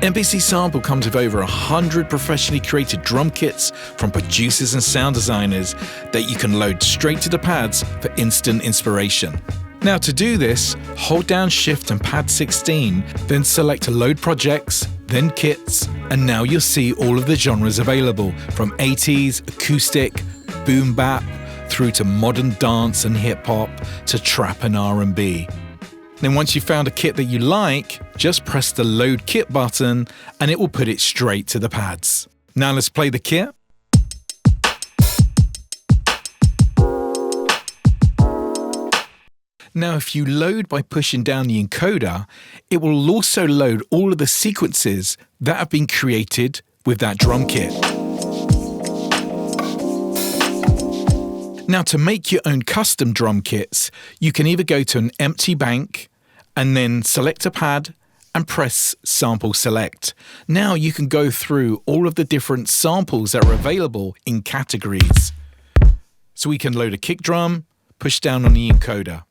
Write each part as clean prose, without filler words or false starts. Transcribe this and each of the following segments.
MPC Sample comes with over 100 professionally created drum kits from producers and sound designers that you can load straight to the pads for instant inspiration. Now to do this, hold down Shift and Pad 16, then select Load Projects, then Kits, and now you'll see all of the genres available, from 80s, acoustic, boom bap, through to modern dance and hip hop, to trap and R&B. Then once you've found a kit that you like, just press the Load Kit button and it will put it straight to the pads. Now let's play the kit. Now if you load by pushing down the encoder, it will also load all of the sequences that have been created with that drum kit. Now to make your own custom drum kits, you can either go to an empty bank and then select a pad and press Sample Select. Now you can go through all of the different samples that are available in categories. So we can load a kick drum, push down on the encoder.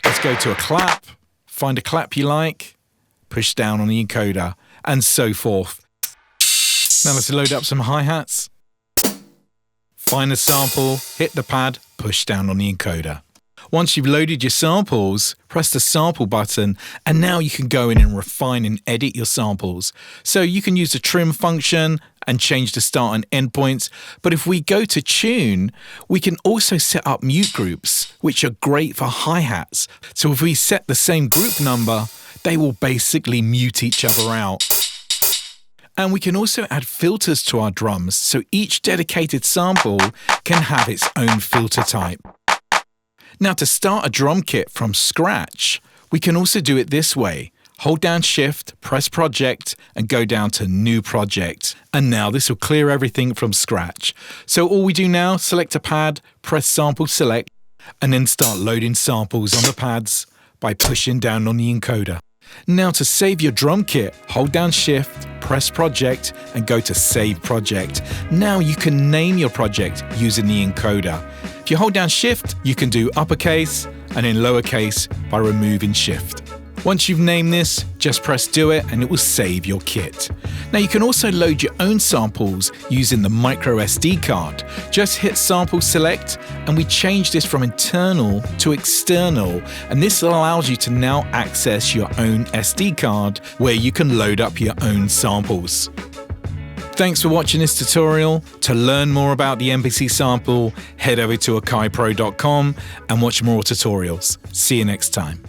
Let's go to a clap, find a clap you like, push down on the encoder, and so forth. Now let's load up some hi-hats. Find the sample, hit the pad, push down on the encoder. Once you've loaded your samples, press the sample button, and now you can go in and refine and edit your samples. So you can use the trim function and change the start and end points. But if we go to tune, we can also set up mute groups, which are great for hi-hats. So if we set the same group number, they will basically mute each other out. And we can also add filters to our drums, so each dedicated sample can have its own filter type. Now to start a drum kit from scratch, we can also do it this way. Hold down Shift, press Project, and go down to New Project. And now this will clear everything from scratch. So all we do now, select a pad, press Sample Select, and then start loading samples on the pads by pushing down on the encoder. Now to save your drum kit, hold down Shift, press Project, and go to Save Project. Now you can name your project using the encoder. If you hold down Shift, you can do uppercase and then lowercase by removing Shift. Once you've named this, just press Do It and it will save your kit. Now you can also load your own samples using the micro SD card. Just hit Sample Select and we change this from internal to external, and this allows you to now access your own SD card where you can load up your own samples. Thanks for watching this tutorial. To learn more about the MPC Sample, head over to akaipro.com and watch more tutorials. See you next time.